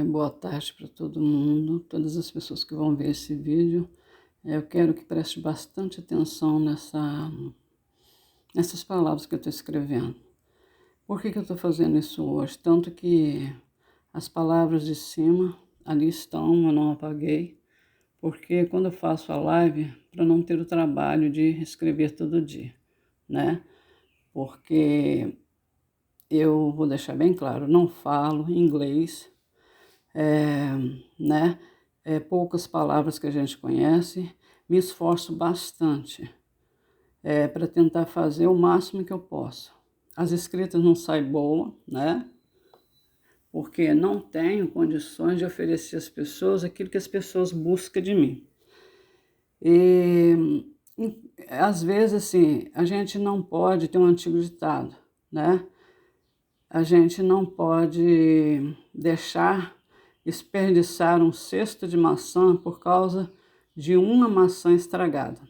Boa tarde para todo mundo, todas as pessoas que vão ver esse vídeo. Eu quero que preste bastante atenção nessas palavras que eu estou escrevendo. Por que eu estou fazendo isso hoje? Tanto que as palavras de cima ali estão, eu não apaguei, porque quando eu faço a live, para não ter o trabalho de escrever todo dia, né? Porque eu vou deixar bem claro, não falo inglês, é, né? Poucas palavras que a gente conhece, me esforço bastante para tentar fazer o máximo que eu posso. As escritas não saem boa, né? Porque não tenho condições de oferecer às pessoas aquilo que as pessoas buscam de mim. E às vezes, assim, a gente não pode ter um antigo ditado, né? A gente não pode deixar desperdiçar um cesto de maçã por causa de uma maçã estragada.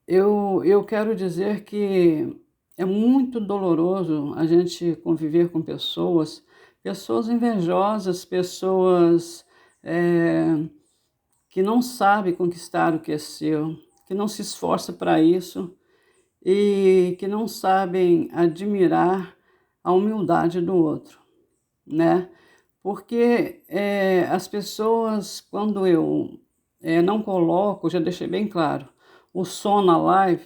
Eu quero dizer que é muito doloroso a gente conviver com pessoas invejosas, pessoas que não sabem conquistar o que é seu, que não se esforçam para isso e que não sabem admirar a humildade do outro, né? Porque as pessoas, quando eu não coloco, já deixei bem claro, o som na live,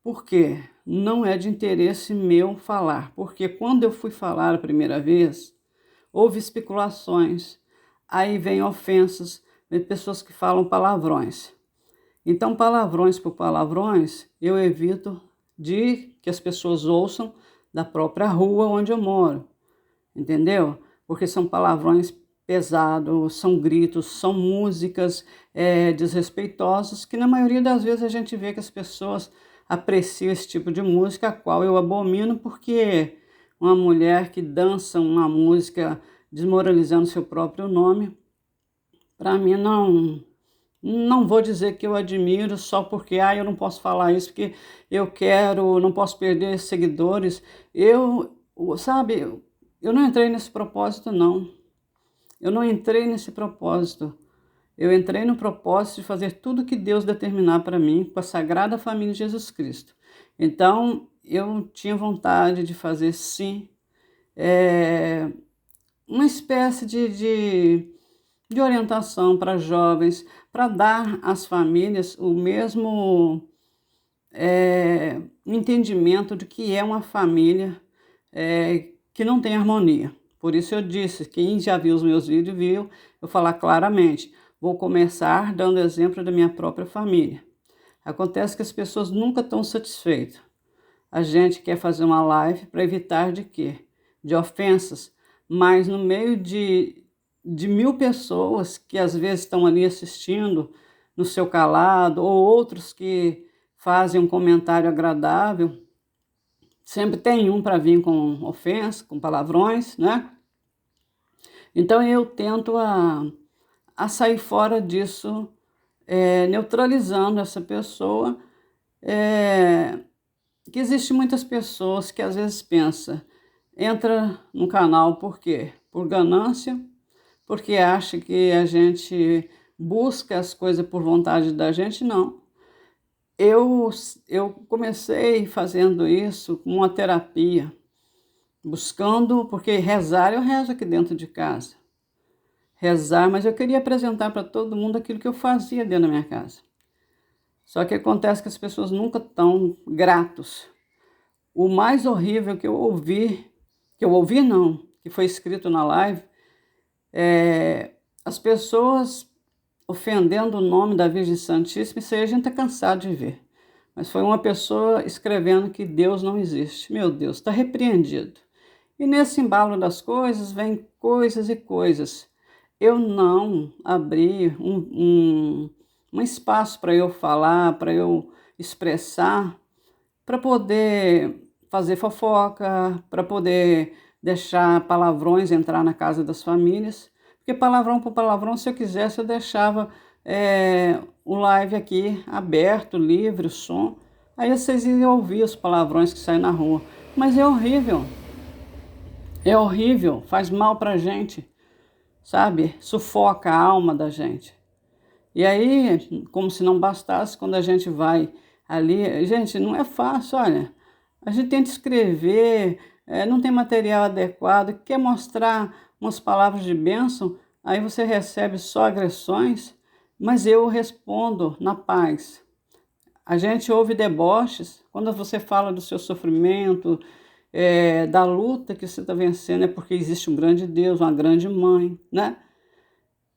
por quê? Não é de interesse meu falar, porque quando eu fui falar a primeira vez, houve especulações, aí vem ofensas, vem pessoas que falam palavrões. Então, palavrões por palavrões, eu evito de que as pessoas ouçam da própria rua onde eu moro, entendeu? Porque são palavrões pesados, são gritos, são músicas desrespeitosas, que na maioria das vezes a gente vê que as pessoas apreciam esse tipo de música, a qual eu abomino, porque uma mulher que dança uma música desmoralizando seu próprio nome, para mim não vou dizer que eu admiro só porque eu não posso falar isso, porque eu quero, não posso perder seguidores. Sabe, eu não entrei nesse propósito, não. Eu não entrei nesse propósito. Eu entrei no propósito de fazer tudo que Deus determinar para mim, com a Sagrada Família de Jesus Cristo. Então, eu tinha vontade de fazer, sim, uma espécie de orientação para jovens, para dar às famílias o mesmo entendimento de que é uma família que não tem harmonia. Por isso eu disse, quem já viu os meus vídeos viu eu falar claramente, vou começar dando exemplo da minha própria família. Acontece que as pessoas nunca estão satisfeitas. A gente quer fazer uma live para evitar de quê? De ofensas, mas no meio de 1000 pessoas que às vezes estão ali assistindo no seu calado, ou outros que fazem um comentário agradável, sempre tem um para vir com ofensa, com palavrões, né? Então eu tento a sair fora disso, neutralizando essa pessoa, que existe muitas pessoas que às vezes pensam, entra no canal por quê? Por ganância, porque acha que a gente busca as coisas por vontade da gente, não. Eu comecei fazendo isso com uma terapia, buscando, porque rezar eu rezo aqui dentro de casa. Rezar, mas eu queria apresentar para todo mundo aquilo que eu fazia dentro da minha casa. Só que acontece que as pessoas nunca estão gratos. O mais horrível que eu ouvi não, que foi escrito na live, as pessoas ofendendo o nome da Virgem Santíssima, isso aí a gente está cansado de ver. Mas foi uma pessoa escrevendo que Deus não existe. Meu Deus, está repreendido. E nesse embalo das coisas, vem coisas e coisas. Eu não abri um espaço para eu falar, para eu expressar, para poder fazer fofoca, para poder deixar palavrões entrar na casa das famílias. Porque palavrão por palavrão, se eu quisesse, eu deixava o live aqui aberto, livre, o som. Aí vocês iam ouvir os palavrões que saem na rua. Mas é horrível. É horrível, faz mal pra gente, sabe? Sufoca a alma da gente. E aí, como se não bastasse, quando a gente vai ali, gente, não é fácil, olha. A gente tenta escrever, não tem material adequado, quer mostrar umas palavras de bênção, aí você recebe só agressões, mas eu respondo na paz. A gente ouve deboches quando você fala do seu sofrimento, da luta que você está vencendo, é porque existe um grande Deus, uma grande mãe, né?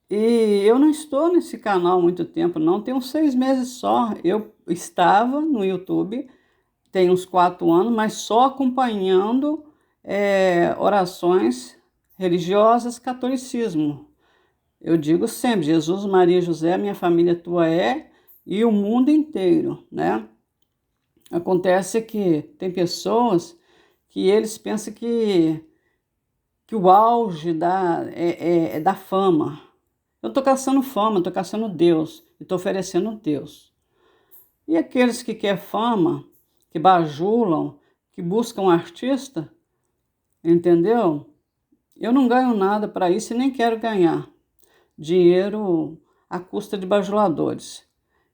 E eu não estou nesse canal há muito tempo, não, tem uns 6 meses só. Eu estava no YouTube, tem uns 4 anos, mas só acompanhando orações religiosas, catolicismo. Eu digo sempre, Jesus, Maria, José, minha família tua é, e o mundo inteiro, né? Acontece que tem pessoas que eles pensam que o auge é da fama. Eu estou caçando fama, estou caçando Deus, e estou oferecendo Deus. E aqueles que querem fama, que bajulam, que buscam um artista, entendeu? Eu não ganho nada para isso e nem quero ganhar dinheiro à custa de bajuladores.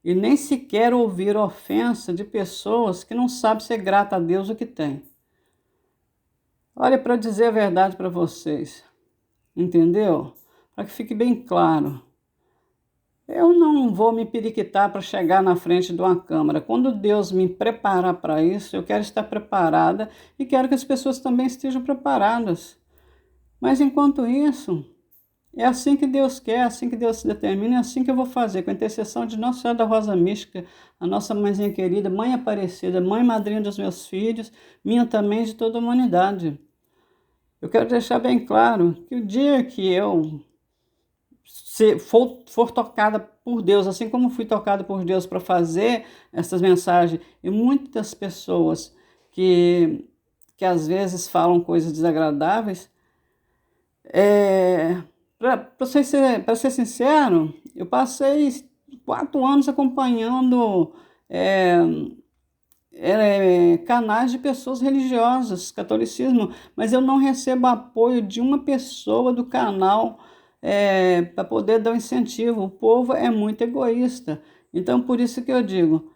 E nem sequer ouvir ofensa de pessoas que não sabem ser grata a Deus o que tem. Olha, para dizer a verdade para vocês, entendeu? Para que fique bem claro. Eu não vou me periquitar para chegar na frente de uma câmara. Quando Deus me preparar para isso, eu quero estar preparada e quero que as pessoas também estejam preparadas. Mas enquanto isso, é assim que Deus quer, é assim que Deus se determina, é assim que eu vou fazer, com a intercessão de Nossa Senhora da Rosa Mística, a nossa mãezinha querida, mãe Aparecida, mãe madrinha dos meus filhos, minha também, de toda a humanidade. Eu quero deixar bem claro que o dia que eu for tocada por Deus, assim como fui tocada por Deus para fazer essas mensagens, e muitas pessoas que às vezes falam coisas desagradáveis, para ser sincero, eu passei 4 anos acompanhando canais de pessoas religiosas, catolicismo, mas eu não recebo apoio de uma pessoa do canal para poder dar um incentivo. O povo é muito egoísta. Então, por isso que eu digo,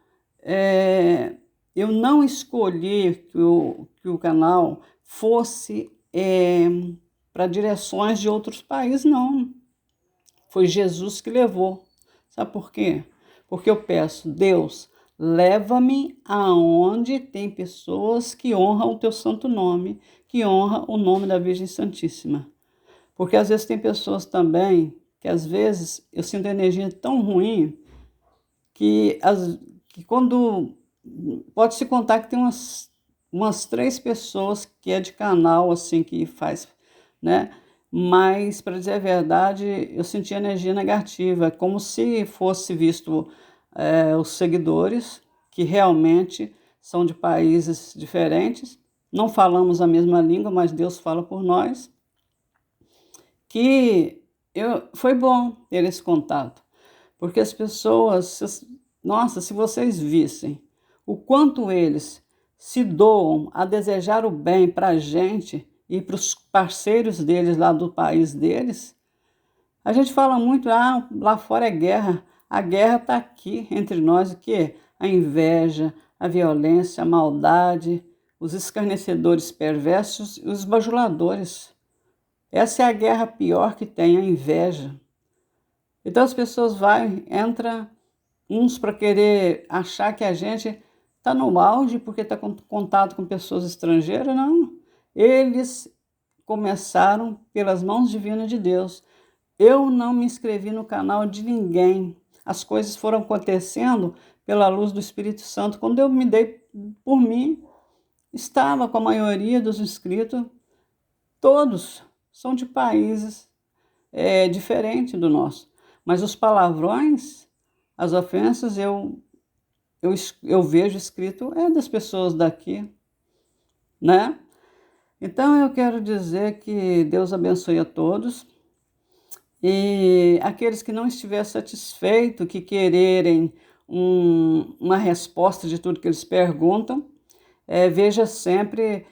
eu não escolhi que o canal fosse para direções de outros países, não. Foi Jesus que levou. Sabe por quê? Porque eu peço, Deus, leva-me aonde tem pessoas que honram o teu santo nome, que honram o nome da Virgem Santíssima. Porque às vezes tem pessoas também que às vezes eu sinto energia tão ruim que quando pode se contar que tem umas 3 pessoas que é de canal assim que faz, né? Mas, para dizer a verdade, eu senti energia negativa, como se fosse visto os seguidores, que realmente são de países diferentes, não falamos a mesma língua, mas Deus fala por nós, foi bom ter esse contato, porque as pessoas, nossa, se vocês vissem o quanto eles se doam a desejar o bem para a gente e para os parceiros deles lá do país deles, a gente fala muito, lá fora é guerra. A guerra está aqui entre nós, o quê? A inveja, a violência, a maldade, os escarnecedores perversos e os bajuladores. Essa é a guerra pior que tem, a inveja. Então as pessoas entram uns para querer achar que a gente está no auge porque está com contato com pessoas estrangeiras. Não. Eles começaram pelas mãos divinas de Deus. Eu não me inscrevi no canal de ninguém. As coisas foram acontecendo pela luz do Espírito Santo. Quando eu me dei por mim, estava com a maioria dos inscritos, todos são de países diferentes do nosso. Mas os palavrões, as ofensas, eu vejo escrito das pessoas daqui, né? Então eu quero dizer que Deus abençoe a todos. E aqueles que não estiverem satisfeitos, que quererem uma resposta de tudo que eles perguntam, veja sempre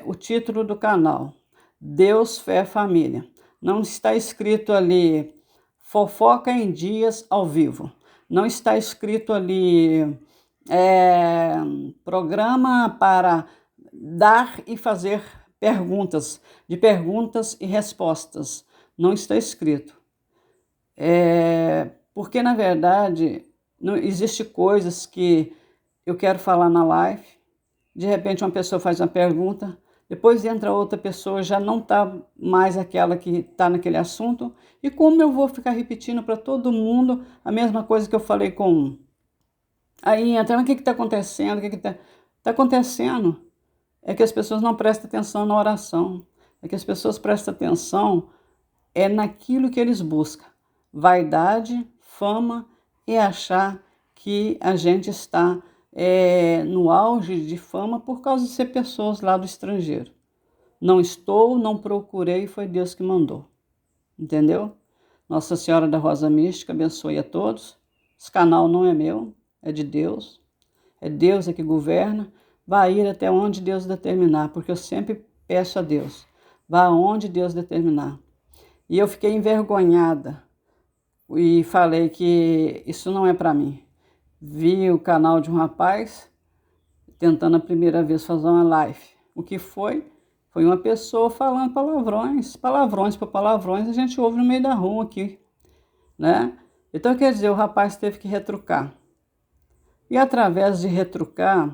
o título do canal, Deus, Fé, Família. Não está escrito ali fofoca em dias ao vivo. Não está escrito ali programa para dar e fazer perguntas, de perguntas e respostas. Não está escrito. Porque, na verdade, não existe coisas que eu quero falar na live, de repente uma pessoa faz uma pergunta, depois entra outra pessoa, já não está mais aquela que está naquele assunto, e como eu vou ficar repetindo para todo mundo a mesma coisa que eu falei com um? Aí entra, mas o que está acontecendo? O que está acontecendo? É que as pessoas não prestam atenção na oração, é que as pessoas prestam atenção naquilo que eles buscam, vaidade, fama e achar que a gente está no auge de fama por causa de ser pessoas lá do estrangeiro. Não estou, não procurei, foi Deus que mandou. Entendeu? Nossa Senhora da Rosa Mística abençoe a todos. Esse canal não é meu, é de Deus. É Deus que governa. Vai ir até onde Deus determinar, porque eu sempre peço a Deus. Vá aonde Deus determinar. E eu fiquei envergonhada e falei que isso não é para mim. Vi o canal de um rapaz tentando a primeira vez fazer uma live. O que foi? Foi uma pessoa falando palavrões por palavrões, a gente ouve no meio da rua aqui, né? Então, quer dizer, o rapaz teve que retrucar. E através de retrucar,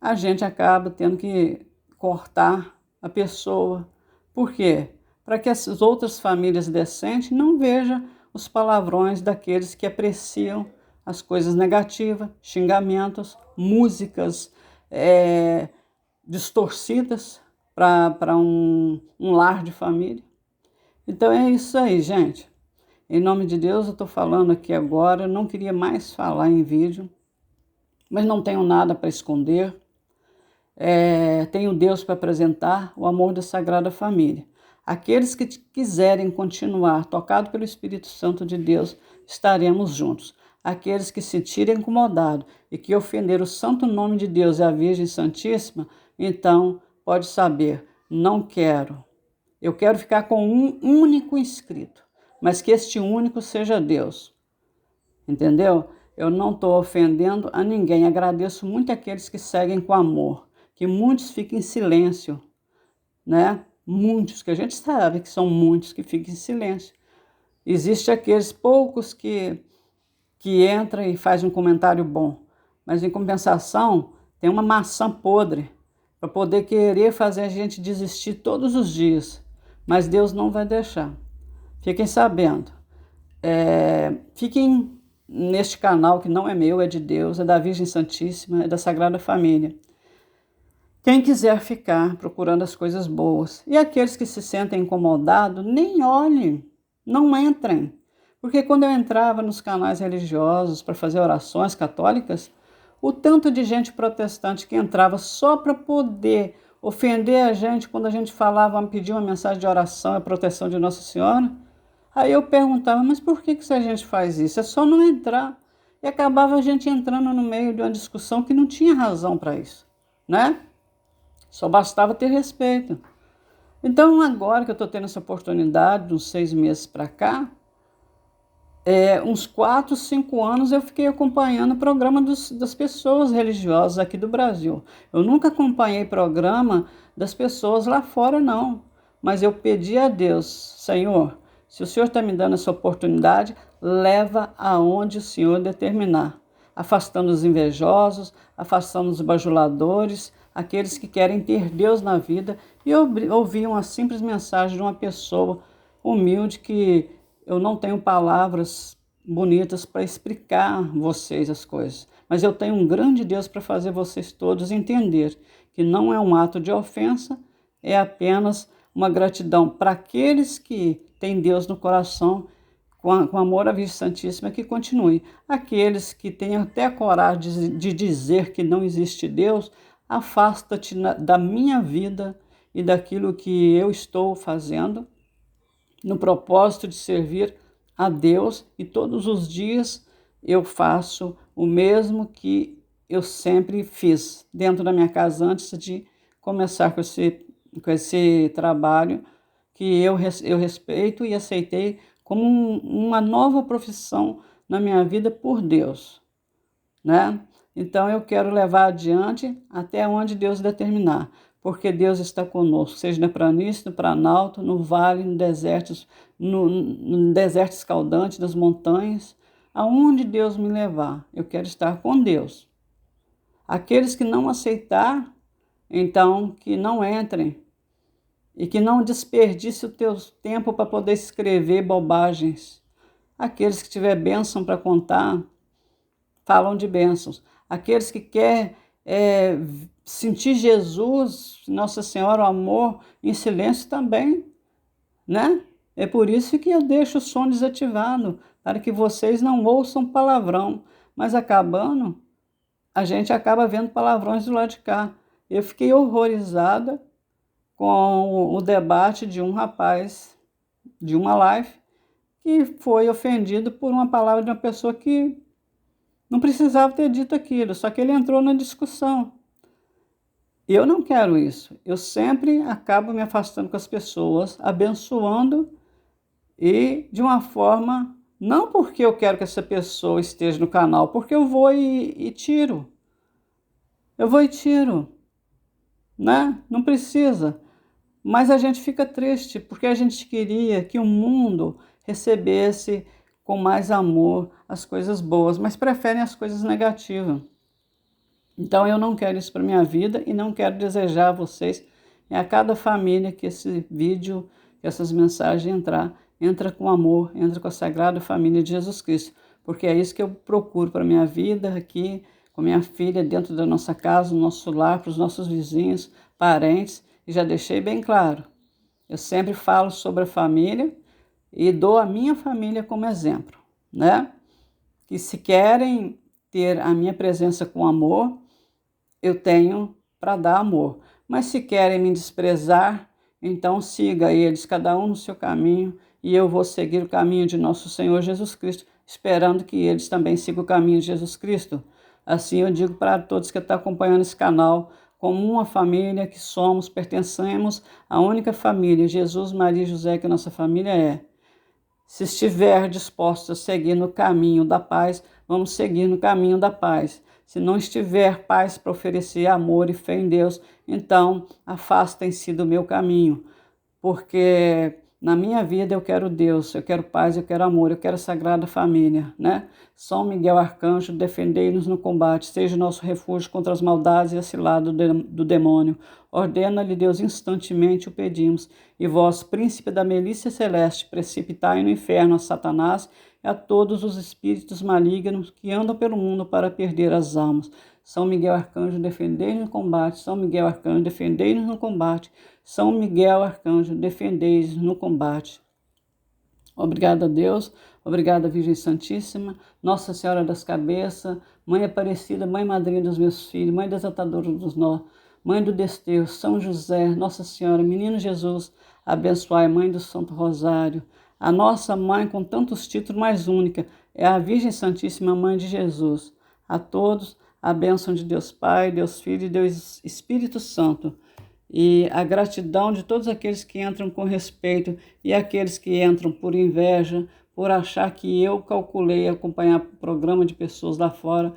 a gente acaba tendo que cortar a pessoa. Por quê? Para que as outras famílias decentes não vejam os palavrões daqueles que apreciam as coisas negativas, xingamentos, músicas distorcidas para um lar de família. Então é isso aí, gente. Em nome de Deus, eu estou falando aqui agora. Eu não queria mais falar em vídeo, mas não tenho nada para esconder. Tenho Deus para apresentar, o amor da Sagrada Família. Aqueles que quiserem continuar tocados pelo Espírito Santo de Deus, estaremos juntos. Aqueles que se sentirem incomodados e que ofenderam o santo nome de Deus e a Virgem Santíssima, então pode saber, não quero. Eu quero ficar com um único inscrito, mas que este único seja Deus. Entendeu? Eu não estou ofendendo a ninguém. Agradeço muito aqueles que seguem com amor, que muitos fiquem em silêncio, né? Muitos, que a gente sabe que são muitos que ficam em silêncio. Existem aqueles poucos que entram e fazem um comentário bom, mas em compensação tem uma maçã podre para poder querer fazer a gente desistir todos os dias, mas Deus não vai deixar. Fiquem sabendo. Fiquem neste canal que não é meu, é de Deus, é da Virgem Santíssima, é da Sagrada Família. Quem quiser ficar procurando as coisas boas. E aqueles que se sentem incomodados, nem olhem, não entrem. Porque quando eu entrava nos canais religiosos para fazer orações católicas, o tanto de gente protestante que entrava só para poder ofender a gente quando a gente falava, pedir uma mensagem de oração e proteção de Nossa Senhora, aí eu perguntava, mas por que a gente faz isso? É só não entrar. E acabava a gente entrando no meio de uma discussão que não tinha razão para isso, né? Só bastava ter respeito. Então, agora que eu estou tendo essa oportunidade, uns 6 meses para cá, uns 4, 5 anos eu fiquei acompanhando o programa das pessoas religiosas aqui do Brasil. Eu nunca acompanhei programa das pessoas lá fora, não. Mas eu pedi a Deus, Senhor, se o Senhor está me dando essa oportunidade, leva aonde o Senhor determinar. Afastando os invejosos, afastando os bajuladores, aqueles que querem ter Deus na vida. E eu ouvi uma simples mensagem de uma pessoa humilde que eu não tenho palavras bonitas para explicar a vocês as coisas. Mas eu tenho um grande Deus para fazer vocês todos entender que não é um ato de ofensa, é apenas uma gratidão para aqueles que têm Deus no coração, com amor à Virgem Santíssima, que continue. Aqueles que têm até a coragem de dizer que não existe Deus, afasta-te da minha vida e daquilo que eu estou fazendo, no propósito de servir a Deus, e todos os dias eu faço o mesmo que eu sempre fiz dentro da minha casa antes de começar com esse trabalho que eu respeito e aceitei como uma nova profissão na minha vida por Deus, né? Então eu quero levar adiante até onde Deus determinar, porque Deus está conosco, seja na planície, no planalto, no vale, no deserto, no deserto escaldante, das montanhas, aonde Deus me levar, eu quero estar com Deus. Aqueles que não aceitar, então que não entrem e que não desperdice o teu tempo para poder escrever bobagens. Aqueles que tiver bênção para contar, falam de bênçãos. Aqueles que querem sentir Jesus, Nossa Senhora, o amor, em silêncio também, né? É por isso que eu deixo o som desativado, para que vocês não ouçam palavrão. Mas acabando, a gente acaba vendo palavrões do lado de cá. Eu fiquei horrorizada com o debate de um rapaz de uma live que foi ofendido por uma palavra de uma pessoa que não precisava ter dito aquilo, só que ele entrou na discussão. Eu não quero isso. Eu sempre acabo me afastando com as pessoas, abençoando e de uma forma, não porque eu quero que essa pessoa esteja no canal, porque eu vou e tiro. Eu vou e tiro, né? Não precisa. Mas a gente fica triste porque a gente queria que o mundo recebesse com mais amor as coisas boas, mas preferem as coisas negativas. Então eu não quero isso para minha vida e não quero desejar a vocês e a cada família que esse vídeo, que essas mensagens entra com amor, entra com a Sagrada Família de Jesus Cristo, porque é isso que eu procuro para minha vida aqui, com minha filha, dentro da nossa casa, no nosso lar, para os nossos vizinhos, parentes, e já deixei bem claro. Eu sempre falo sobre a família e dou a minha família como exemplo, né? Que se querem ter a minha presença com amor, eu tenho para dar amor. Mas se querem me desprezar, então siga eles, cada um no seu caminho, e eu vou seguir o caminho de nosso Senhor Jesus Cristo, esperando que eles também sigam o caminho de Jesus Cristo. Assim eu digo para todos que estão acompanhando esse canal, como uma família que somos, pertencemos à única família, Jesus, Maria e José, que nossa família é. Se estiver disposto a seguir no caminho da paz, vamos seguir no caminho da paz. Se não estiver paz para oferecer amor e fé em Deus, então afastem-se do meu caminho, porque na minha vida eu quero Deus, eu quero paz, eu quero amor, eu quero a Sagrada Família, né? São Miguel Arcanjo, defendei-nos no combate, seja o nosso refúgio contra as maldades e a cilada do demônio. Ordena-lhe Deus instantemente o pedimos, e vós, príncipe da milícia celeste, precipitai no inferno a Satanás e a todos os espíritos malignos que andam pelo mundo para perder as almas. São Miguel Arcanjo, defendei-nos no combate. São Miguel Arcanjo, defendei-nos no combate. São Miguel Arcanjo, defendei-nos no combate. Obrigada a Deus, obrigada Virgem Santíssima, Nossa Senhora das Cabeças, Mãe Aparecida, Mãe Madrinha dos meus filhos, Mãe Desatadora dos nós, Mãe do Desterro, São José, Nossa Senhora, Menino Jesus, abençoai, Mãe do Santo Rosário. A nossa Mãe com tantos títulos, mais única, é a Virgem Santíssima, Mãe de Jesus. A todos, a bênção de Deus Pai, Deus Filho e Deus Espírito Santo. E a gratidão de todos aqueles que entram com respeito e aqueles que entram por inveja, por achar que eu calculei acompanhar o programa de pessoas lá fora,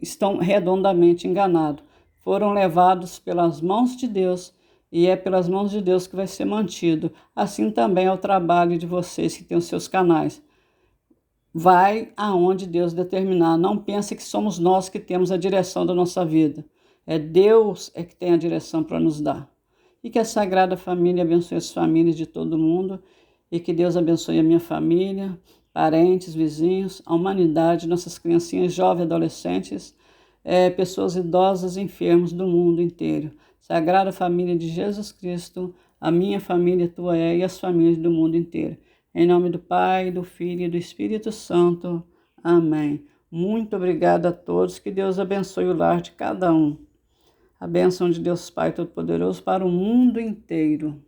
estão redondamente enganados. Foram levados pelas mãos de Deus e é pelas mãos de Deus que vai ser mantido. Assim também é o trabalho de vocês que têm os seus canais. Vai aonde Deus determinar. Não pense que somos nós que temos a direção da nossa vida. É Deus que tem a direção para nos dar. E que a Sagrada Família abençoe as famílias de todo mundo e que Deus abençoe a minha família, parentes, vizinhos, a humanidade, nossas criancinhas, jovens, adolescentes, pessoas idosas, enfermos do mundo inteiro. Sagrada Família de Jesus Cristo, a minha família, tua e as famílias do mundo inteiro. Em nome do Pai, do Filho e do Espírito Santo. Amém. Muito obrigada a todos. Que Deus abençoe o lar de cada um. A bênção de Deus Pai Todo-Poderoso para o mundo inteiro.